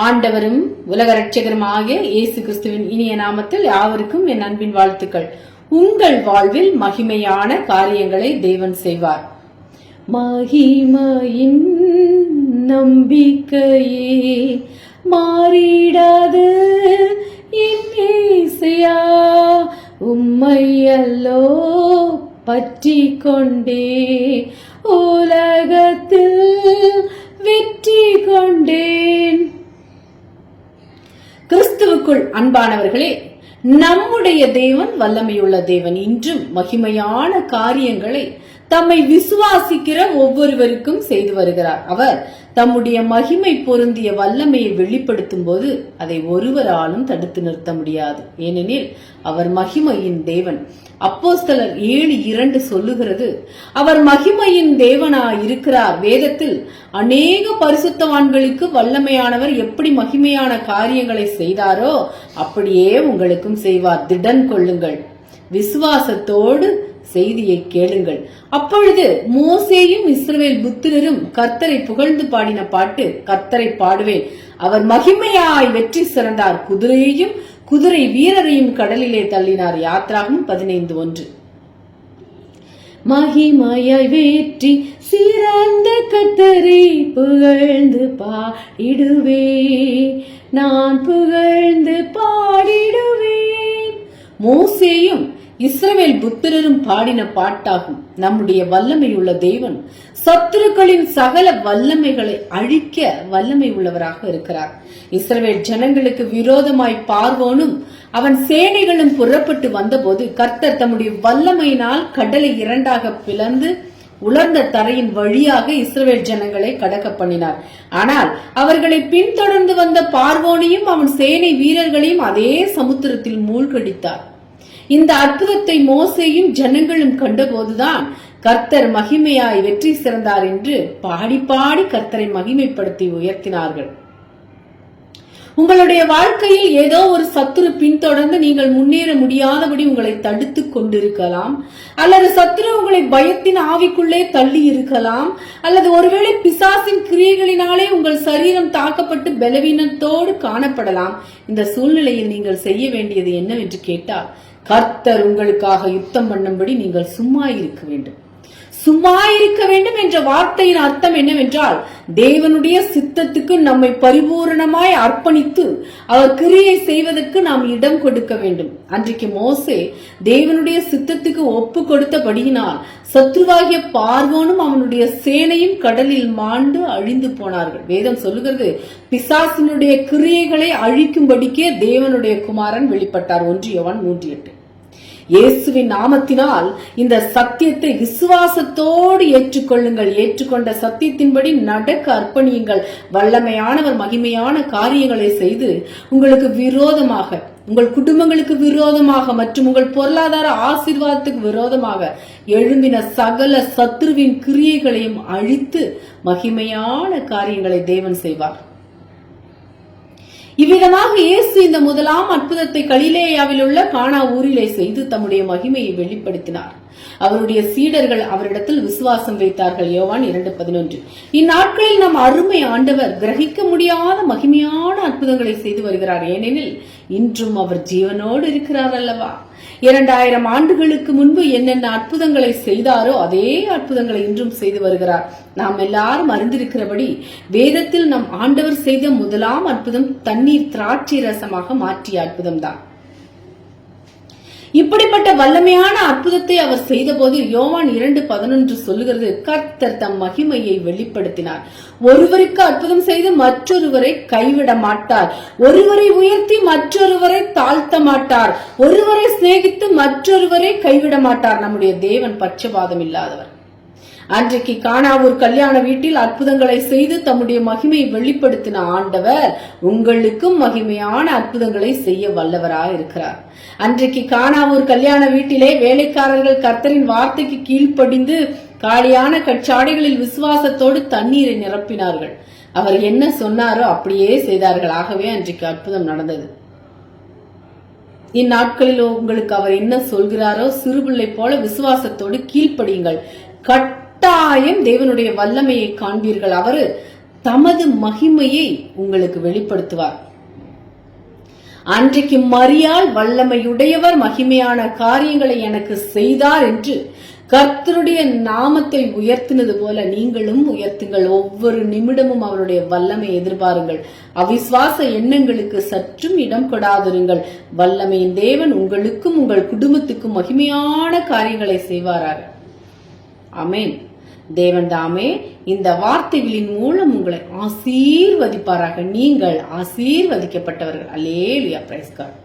ஆண்டவரும் உலக ரட்சகருமாகிய இயேசு கிறிஸ்துவின் இனிய நாமத்தில் யாவருக்கும் என் அன்பின் வாழ்த்துக்கள். உங்கள் வாழ்வில் மகிமையான காரியங்களை தேவன் செய்வார். மகிமையின் நம்பிக்கையே மாறிடாது இயேசுயா, உம்மையல்லோ பற்றி கொண்டே உலகத்தில் வெற்றி கொண்டேன். கிறிஸ்துவுக்குள் அன்பானவர்களே, நம்முடைய தேவன் வல்லமையுள்ள தேவன். இன்றும் மகிமையான காரியங்களை தம்மை விசுவாசிக்கிற ஒவ்வொருவருக்கும் செய்து வருகிறார். அவர் தம்முடைய மகிமை பொருந்திய வல்லமையை வெளிப்படுத்தும் போது அதை ஒருவராலும் தடுத்து நிறுத்த முடியாது. ஏனெனில் அவர் மகிமையின் தேவன். அப்போஸ்தலர் 7:2 சொல்லுகிறது, அவர் மகிமையின் தேவனாய் இருக்கிறார். வேதத்தில் அநேக பரிசுத்தவான்களுக்கு வல்லமையானவர் எப்படி மகிமையான காரியங்களை செய்தாரோ அப்படியே உங்களுக்கும் செய்வார். திடன் கொள்ளுங்கள், விசுவாசத்தோடு செய்தியை கேளுங்கள். அப்பொழுது மோசேயும் இஸ்ரவேல் புத்திரரும் கர்த்தரை புகழ்ந்து பாடின பாட்டு, கர்த்தரை பாடுவேன், அவர் மகிமையாய் வெற்றி சிறந்தார், குதிரையையும் குதிரை வீரரையும் கடலிலே தள்ளினார். யாத்ராகமம் 15:1. மகிமையாய் வெற்றி சிறந்த கர்த்தரை புகழ்ந்து பாடிடுவே, நான் புகழ்ந்து பாடிடுவேன். மோசேயும் இஸ்ரவேல் புத்திரரும் பாடின பாட்டாகும். நம்முடைய வல்லமையுள்ள தேவன் சத்துருக்களின் சகல வல்லமைகளை அழிக்க வல்லமை உள்ளவராக இருக்கிறார். இஸ்ரவேல் ஜனங்களுக்கு விரோதமாய் பார்வோனும் அவன் சேனைகளும் புறப்பட்டு வந்தபோது கர்த்தர் தம்முடைய வல்லமையினால் கடலை இரண்டாக பிளந்து உலர்ந்த தரையின் வழியாக இஸ்ரவேல் ஜனங்களை கடக்க பண்ணினார். ஆனால் அவர்களை பின்தொடர்ந்து வந்த பார்வோனையும் அவன் சேனை வீரர்களையும் அதே சமுத்திரத்தில் மூழ்கடித்தார். இந்த அற்புதத்தை மோசேயும் ஜனங்களும் கண்டபோதுதான் கர்த்தர் மகிமையாய் வெற்றி சிறந்தார் என்று பாடி பாடி கர்த்தரை மகிமைப்படுத்தி உயர்த்தினார்கள். உங்களுடைய வாழ்க்கையில் ஏதோ ஒரு சத்துரு பின்தொடர்ந்து நீங்கள் முன்னேற முடியாதபடி உங்களை தடுத்து கொண்டிருக்கலாம், அல்லது சத்துரு உங்களை பயத்தின் ஆவிக்குள்ளே தள்ளி இருக்கலாம், அல்லது ஒருவேளை பிசாசின் கிரியைகளினாலே உங்கள் சரீரம் தாக்கப்பட்டு பலவீனத்தோடு காணப்படலாம். இந்த சூழ்நிலையில் நீங்கள் செய்ய வேண்டியது என்னவென்று கேட்டால், கர்த்தர் உங்களுக்காக யுத்தம் பண்ணும்படி நீங்கள் சும்மா இருக்க வேண்டும். சும்மா இருக்க வேண்டும் என்ற வார்த்தையின் அர்த்தம் என்னவென்றால், தேவனுடைய சித்தத்துக்கு நம்மை பரிபூரணமாய் அர்ப்பணித்து அவர் கிரியை செய்வதற்கு நாம் இடம் கொடுக்க வேண்டும். அன்றைக்கு மோசே தேவனுடைய சித்தத்துக்கு ஒப்பு கொடுத்தபடியினால் சத்ருவாகிய பார்வோனும் அவனுடைய சேனையும் கடலில் மாண்டு அழிந்து போனார்கள். வேதம் சொல்லுகிறது, பிசாசினுடைய கிரியைகளை அழிக்கும்படிக்கே தேவனுடைய குமாரன் வெளிப்பட்டார். 1 யோவான் 3:8. இயேசுவின் நாமத்தினால் இந்த சத்தியத்தை விசுவாசத்தோடு ஏற்றுக்கொள்ளுங்கள். ஏற்றுக்கொண்ட சத்தியத்தின்படி நடக்க அர்ப்பணியுங்கள். வல்லமையானவர் மகிமையான காரியங்களை செய்து உங்களுக்கு விரோதமாக, உங்கள் குடும்பங்களுக்கு விரோதமாக மற்றும் உங்கள் பொருளாதார ஆசீர்வாதத்துக்கு விரோதமாக எழும்பின சகல சத்துருவின் கிரியைகளையும் அழித்து மகிமையான காரியங்களை தேவன் செய்வார். இவ்விதமாக இயேசு இந்த முதலாம் அற்புதத்தை கலிலேயாவில் உள்ள கானா ஊரிலே செய்து தம்முடைய மகிமையை வெளிப்படுத்தினார். அவருடைய சீடர்கள் அவரிடத்தில் விசுவாசம் வைத்தார்கள். யோவான் 2:11. இந்நாட்களில் நம் அருமை ஆண்டவர் கிரகிக்க முடியாத மகிமையான அற்புதங்களை செய்து வருகிறார். ஏனெனில் இன்றும் அவர் ஜீவனோடு இருக்கிறார் அல்லவா. 2000 ஆண்டுகளுக்கு முன்பு என்னென்ன அற்புதங்களை செய்தாரோ அதே அற்புதங்களை இன்றும் செய்து வருகிறார். நாம் எல்லாரும் அறிந்திருக்கிறபடி வேதத்தில் நம் ஆண்டவர் செய்த முதலாம் அற்புதம் தண்ணீர் திராட்சை ரசமாக மாற்றிய அற்புதம் தான். இப்படிப்பட்ட வல்லமையான அற்புதத்தை அவர் செய்த போது யோவான் 2:11 சொல்லுகிறது, கர்த்தர் தம் மகிமையை வெளிப்படுத்தினார். ஒருவருக்கு அற்புதம் செய்து மற்றொருவரை கைவிட மாட்டார். ஒருவரை உயர்த்தி மற்றொருவரை தாழ்த்த மாட்டார். ஒருவரை சிநேகித்து மற்றொருவரை கைவிட மாட்டார். நம்முடைய தேவன் பட்சபாதம் இல்லாதவர். அன்றைக்கு கானாவூர் கல்யாண வீட்டில் அற்புதங்களை செய்து தம்முடைய மகிமையை வெளிப்படுத்தின ஆண்டவர் உங்களுக்கும் மகிமையான அற்புதங்களை செய்ய வல்லவராக இருக்கிறார். அன்றைக்கு கானாவூர் கல்யாண வீட்டிலே வேலைக்காரர்கள் கர்த்தரின் வார்த்தைக்கு கீழ்ப்படிந்து காலியான கச்சாடைகளில் விசுவாசத்தோடு தண்ணீரை நிரப்பினார்கள். அவர் என்ன சொன்னாரோ அப்படியே செய்தார்கள். ஆகவே அன்றைக்கு அற்புதம் நடந்தது. இந்நாட்களில் உங்களுக்கு அவர் என்ன சொல்கிறாரோ சிறுபிள்ளை போல விசுவாசத்தோடு கீழ்ப்படியுங்கள். கட்டாயம் தேவனுடைய வல்லமையை காண்பீர்கள். அவரு தமது மகிமையை உங்களுக்கு வெளிப்படுத்துவார். அன்றைக்கு மரியாள் வல்லமையுடையவர், மகிமையான காரியங்களை எனக்கு செய்தார் என்று கர்த்தருடைய நாமத்தை உயர்த்தினது போல நீங்களும் உயர்த்துங்கள். ஒவ்வொரு நிமிடமும் அவருடைய வல்லமை எதிர்பாருங்கள். அவிசுவாச எண்ணங்களுக்கு சற்றும் இடம் கொடாதிருங்கள். வல்லமையின் தேவன் உங்களுக்கும் உங்கள் குடும்பத்துக்கும் மகிமையான காரியங்களை செய்வாராக. ஆமென். தேவன் தாமே இந்த வார்த்தைகளின் மூலம் உங்களை ஆசீர்வதிப்பாராக. நீங்கள் ஆசீர்வதிக்கப்பட்டவர்கள். அல்லேலூயா. Price God.